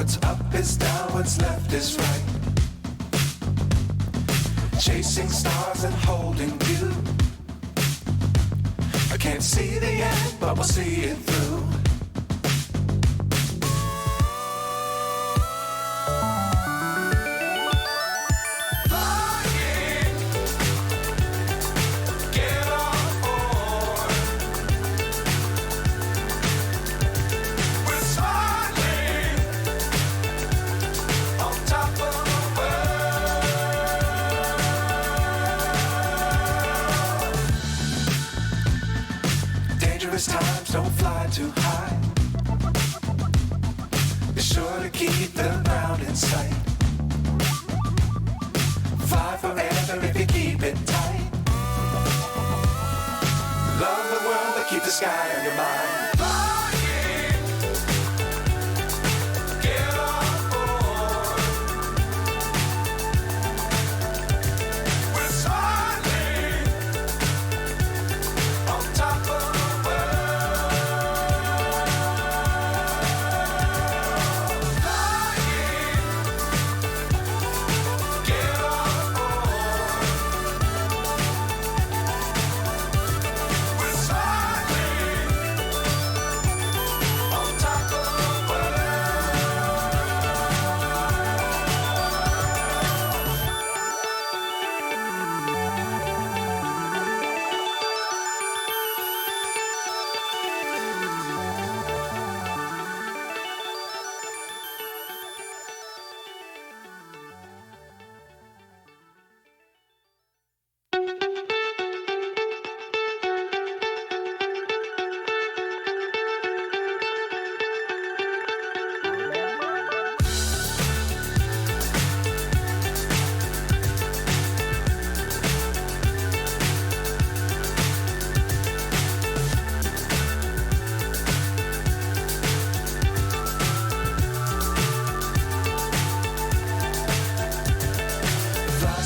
What's up is down, what's left is right. Chasing stars and holding you. I can't see the end, but we'll see it through. Times don't fly too high. Be sure to keep the ground in sight. Fly forever if you keep it tight. Love the world but keep the sky on your mind.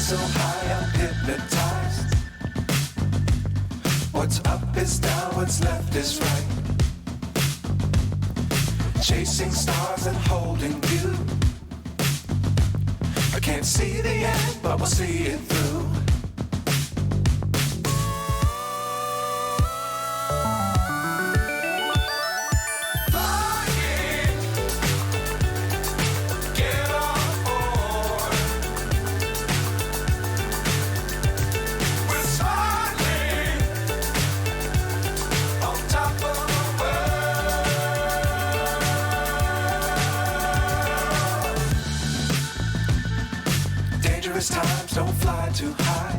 So high I'm hypnotized. What's up is down, what's left is right. Chasing stars and holding you. I can't see the end, but we'll see it through. Times don't fly too high.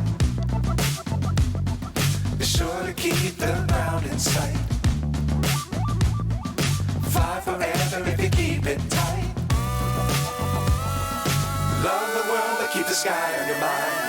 Be sure to keep the ground in sight. Fly forever if you keep it tight. Love the world but keep the sky on your mind.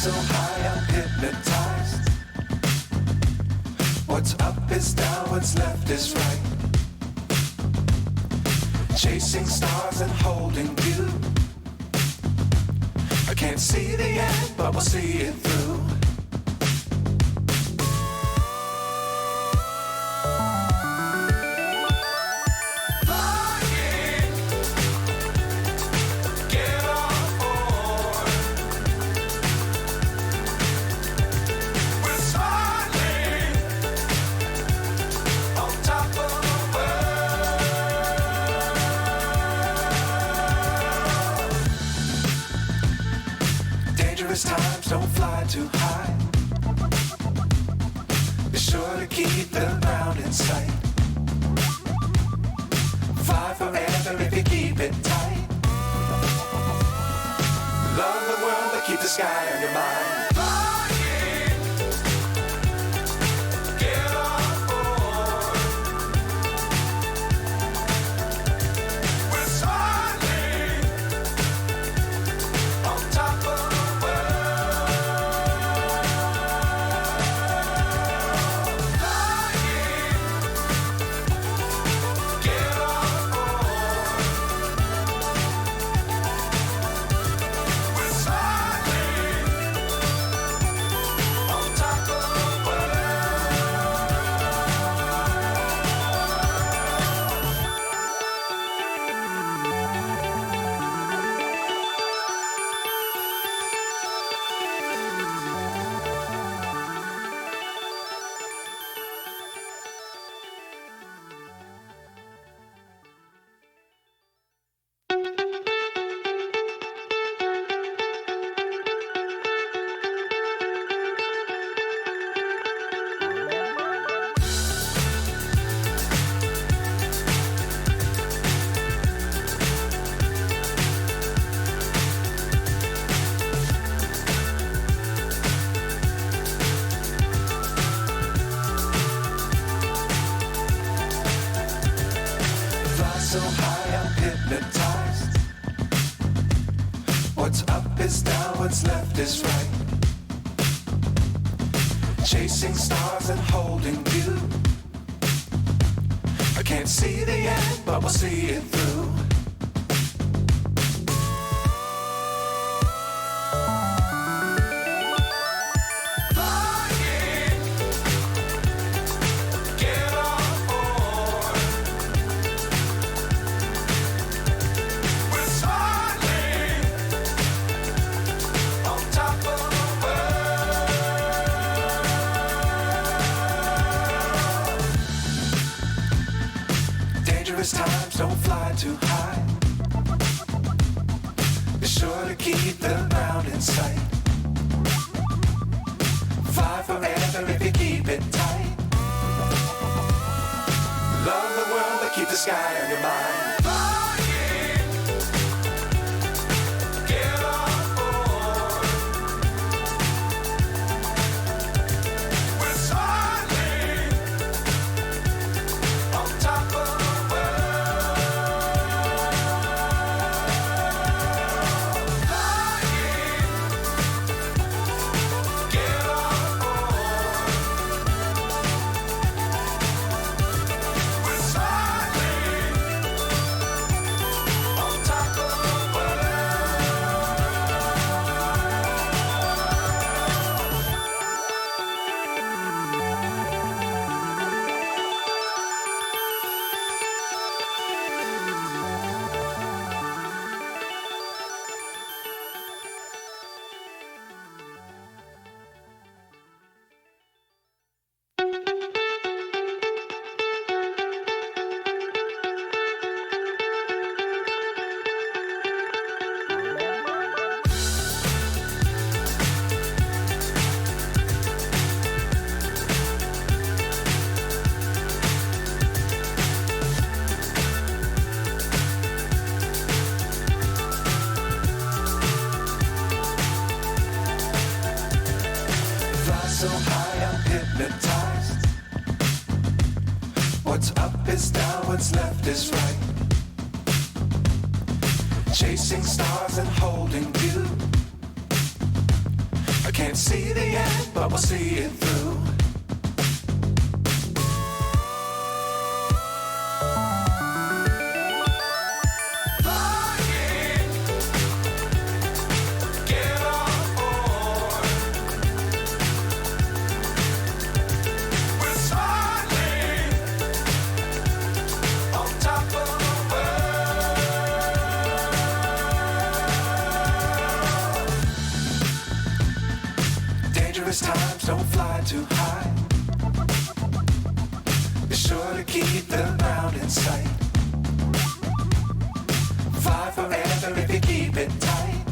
So high I'm hypnotized. What's up is down, what's left is right. Chasing stars and holding you. I can't see the end, but we'll see it through. fly too high. Be sure to keep the ground in sight. Fly forever if you keep it tight. Love the world, but keep the sky on your mind. So high I'm hypnotized. What's up is down, what's left is right. Chasing stars and holding you. I can't see the end, but we'll see it through. Times don't fly too high. Be sure to keep the ground in sight. Fly forever if you keep it tight. Love the world, but keep the sky on your mind. So high I'm hypnotized. What's up is down, what's left is right. Chasing stars and holding you. I can't see the end, but we'll see it through. Times don't fly too high. Be sure to keep the ground in sight. Fly forever if you keep it tight.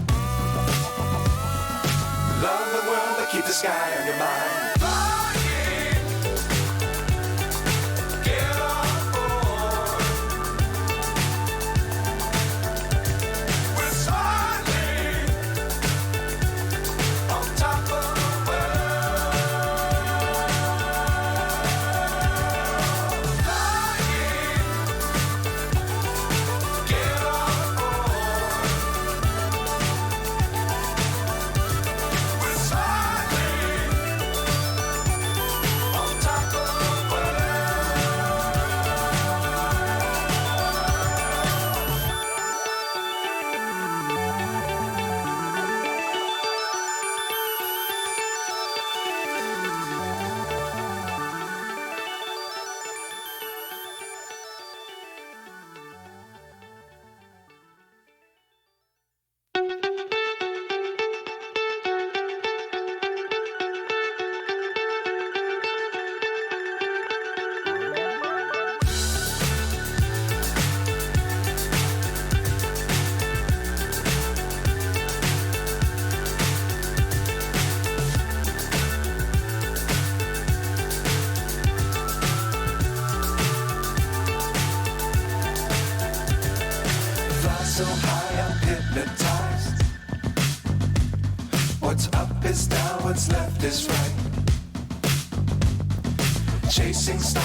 Love the world. Keep the sky on your mind. Get on board. We're soaring on top of the world. Flying. Get on board. We're soaring on top of the world. Fly so high, I'm hypnotized. What's up is down, what's left is right. Chasing stars.